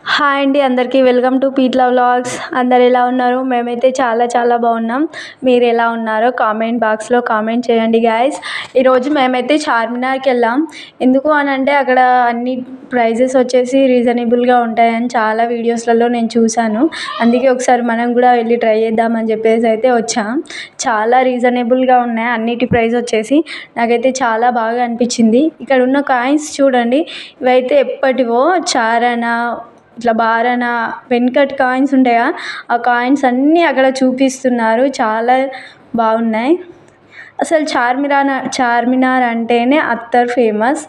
Hi అండి, అందరికీ welcome to పీట్లా vlogs. అందరు ఎలా ఉన్నారు? మేమైతే చాలా చాలా బాగున్నాం. మీరు ఎలా ఉన్నారో కామెంట్ బాక్స్లో కామెంట్ చేయండి గాయస్. ఈరోజు మేమైతే చార్మినార్కి వెళ్ళాం. ఎందుకు అని అంటే అక్కడ అన్ని ప్రైజెస్ వచ్చేసి రీజనబుల్గా ఉంటాయని చాలా వీడియోస్లలో నేను చూశాను. అందుకే ఒకసారి మనం కూడా వెళ్ళి ట్రై చేద్దామని చెప్పేసి అయితే వచ్చాం. చాలా రీజనబుల్గా ఉన్నాయి అన్నిటి ప్రైస్ వచ్చేసి. నాకైతే చాలా బాగా అనిపించింది. ఇక్కడ ఉన్న కాయిన్స్ చూడండి, ఇవైతే ఎప్పటివో చారణ, ఇట్లా బారన, వెనకటి కాయిన్స్ ఉంటాయా, ఆ కాయిన్స్ అన్నీ అక్కడ చూపిస్తున్నారు. చాలా బాగున్నాయి. అసలు చార్మినార్ అంటేనే అత్తర్ ఫేమస్.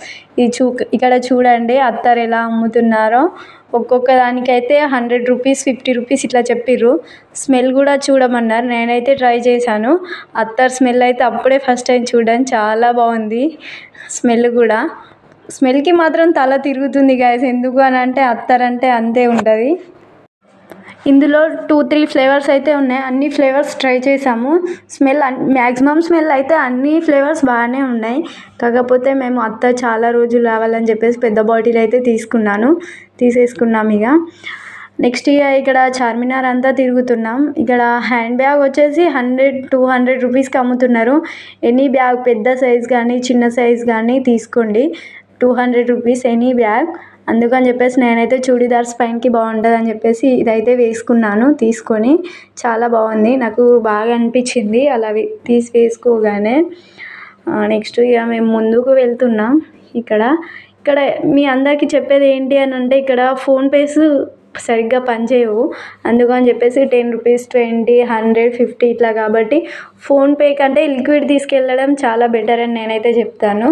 ఇక్కడ చూడండి అత్తర్ ఎలా అమ్ముతున్నారో. ఒక్కొక్క దానికైతే 100 రూపీస్, 50 రూపీస్ ఇట్లా చెప్పిర్రు. స్మెల్ కూడా చూడమన్నారు. నేనైతే ట్రై చేశాను. అత్తర్ స్మెల్ అయితే అప్పుడే ఫస్ట్ టైం చూడడం చాలా బాగుంది. స్మెల్ కూడా, స్మెల్కి మాత్రం తల తిరుగుతుంది గాయస్. ఎందుకు అని అంటే అత్తర్ అంటే అంతే ఉంటుంది. ఇందులో 2-3 ఫ్లేవర్స్ అయితే ఉన్నాయి. అన్ని ఫ్లేవర్స్ ట్రై చేసాము. స్మెల్ మ్యాక్సిమం స్మెల్ అయితే అన్ని ఫ్లేవర్స్ బాగానే ఉన్నాయి. కాకపోతే మేము అత్తర్ చాలా రోజులు రావాలని చెప్పేసి పెద్ద బాటిల్ అయితే తీసేసుకున్నాం. ఇక నెక్స్ట్ ఇక్కడ చార్మినార్ అంతా తిరుగుతున్నాం. ఇక్కడ హ్యాండ్ బ్యాగ్ వచ్చేసి 100-200 రూపీస్కి అమ్ముతున్నారు. ఎనీ బ్యాగ్ పెద్ద సైజ్ కానీ చిన్న సైజ్ కానీ తీసుకోండి. 200 రూపీస్ ఎనీ బ్యాగ్. అందుకని చెప్పేసి నేనైతే చూడీదార్స్ పైనకి బాగుంటుంది అని చెప్పేసి ఇదైతే వేసుకున్నాను. తీసుకొని చాలా బాగుంది, నాకు బాగా అనిపించింది అలా వేసుకోగానే. నెక్స్ట్ ఇక మేము ముందుకు వెళ్తున్నాం. ఇక్కడ మీ అందరికీ చెప్పేది ఏంటి అని అంటే ఇక్కడ ఫోన్పేస్ సరిగ్గా పనిచేయవు. అందుకని చెప్పేసి 10 రూపీస్, 20, 100, 50 ఇట్లా. కాబట్టి ఫోన్పే కంటే లిక్విడ్ తీసుకెళ్ళడం చాలా బెటర్ అని నేనైతే చెప్తాను.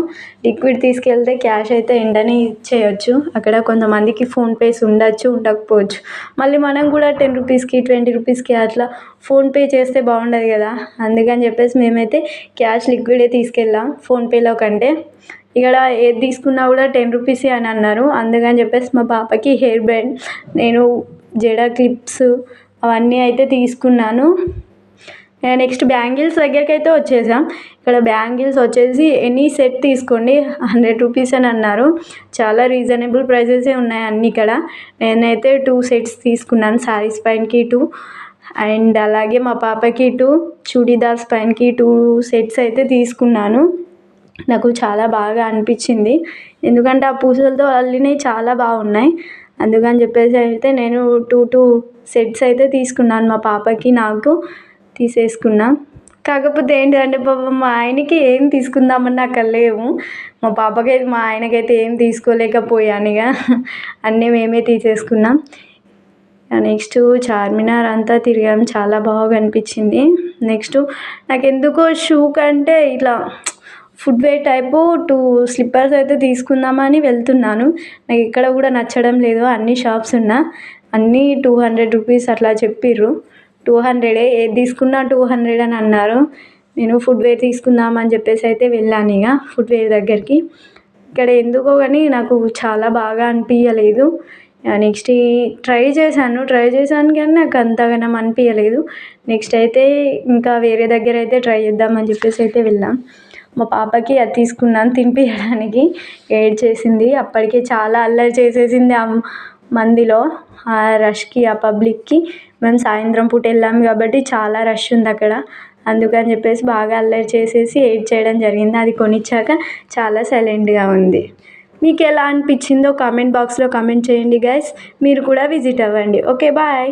లిక్విడ్ తీసుకెళ్తే క్యాష్ అయితే వెంటనే ఇచ్చేయచ్చు. అక్కడ కొంతమందికి ఫోన్పేస్ ఉండొచ్చు, ఉండకపోవచ్చు. మళ్ళీ మనం కూడా 10 రూపీస్కి, 20 రూపీస్కి అట్లా ఫోన్పే చేస్తే బాగుండదు కదా. అందుకని చెప్పేసి మేమైతే క్యాష్ లిక్విడే తీసుకెళ్ళాం ఫోన్పేలో కంటే. ఇక్కడ ఏది తీసుకున్నా కూడా 10 రూపీసే అని అన్నారు. అందుకని చెప్పేసి మా పాపకి హెయిర్ బ్యాండ్, నేను జడ క్లిప్స్ అవన్నీ అయితే తీసుకున్నాను. నెక్స్ట్ బ్యాంగిల్స్ దగ్గరికి అయితే వచ్చేసాం. ఇక్కడ బ్యాంగిల్స్ వచ్చేసి ఎనీ సెట్ తీసుకోండి 100 రూపీస్ అని అన్నారు. చాలా రీజనబుల్ ప్రైజెసే ఉన్నాయి అన్నీ ఇక్కడ. నేనైతే 2 సెట్స్ తీసుకున్నాను. శారీస్ పైనకి 2, అండ్ అలాగే మా పాపకి 2, చూడీదార్స్ పైనకి 2 సెట్స్ అయితే తీసుకున్నాను. నాకు చాలా బాగా అనిపించింది. ఎందుకంటే ఆ పూసలతో అల్లినవి చాలా బాగున్నాయి. అందుకని చెప్పేసి అయితే నేను 2 సెట్స్ అయితే తీసుకున్నాను. మా పాపకి నాకు తీసేసుకున్నా. కాకపోతే ఏంటంటే పాపం మా ఆయనకి ఏం తీసుకుందామని అక్కడ లేవు. మా పాపకైతే మా ఆయనకైతే ఏం తీసుకోలేకపోయాను. ఇక అన్నీ మేమే తీసేసుకున్నాం. నెక్స్ట్ చార్మినార్ అంతా తిరిగాం. చాలా బాగా అనిపించింది. నెక్స్ట్ నాకు ఎందుకో షూ కంటే ఇట్లా ఫుట్వేర్ టైపు 2 స్లిప్పర్స్ అయితే తీసుకుందామని వెళ్తున్నాను. నాకు ఇక్కడ కూడా నచ్చడం లేదు. అన్ని షాప్స్ అన్నీ 200 రూపీస్ అట్లా చెప్పిర్రు. 200 ఏది తీసుకున్నా 200 అని అన్నారు. నేను ఫుట్వేర్ తీసుకుందామని చెప్పేసి అయితే వెళ్ళాను ఇక ఫుట్వేర్ దగ్గరికి. ఇక్కడ ఎందుకో కానీ నాకు చాలా బాగా అనిపించలేదు. నెక్స్ట్ ట్రై చేశాను కానీ నాకు అంతగానం అనిపించలేదు. నెక్స్ట్ అయితే ఇంకా వేరే దగ్గర అయితే ట్రై చేద్దామని చెప్పేసి అయితే వెళ్ళాం. మా పాపకి అది తీసుకున్నాను తినిపించడానికి. ఏడ్చేసింది. అప్పటికే చాలా అల్లరి చేసేసింది ఆ మందిలో, ఆ రష్కి, ఆ పబ్లిక్కి. మేము సాయంత్రం పూట వెళ్ళాము కాబట్టి చాలా రష్ ఉంది అక్కడ. అందుకని చెప్పేసి బాగా అల్లరి చేసేసి ఏడ్చేయడం జరిగింది. అది కొనిచ్చాక చాలా సైలెంట్గా ఉంది. మీకు ఎలా అనిపించిందో కామెంట్ బాక్స్లో కామెంట్ చేయండి గైస్. మీరు కూడా విజిట్ అవ్వండి. Okay, bye.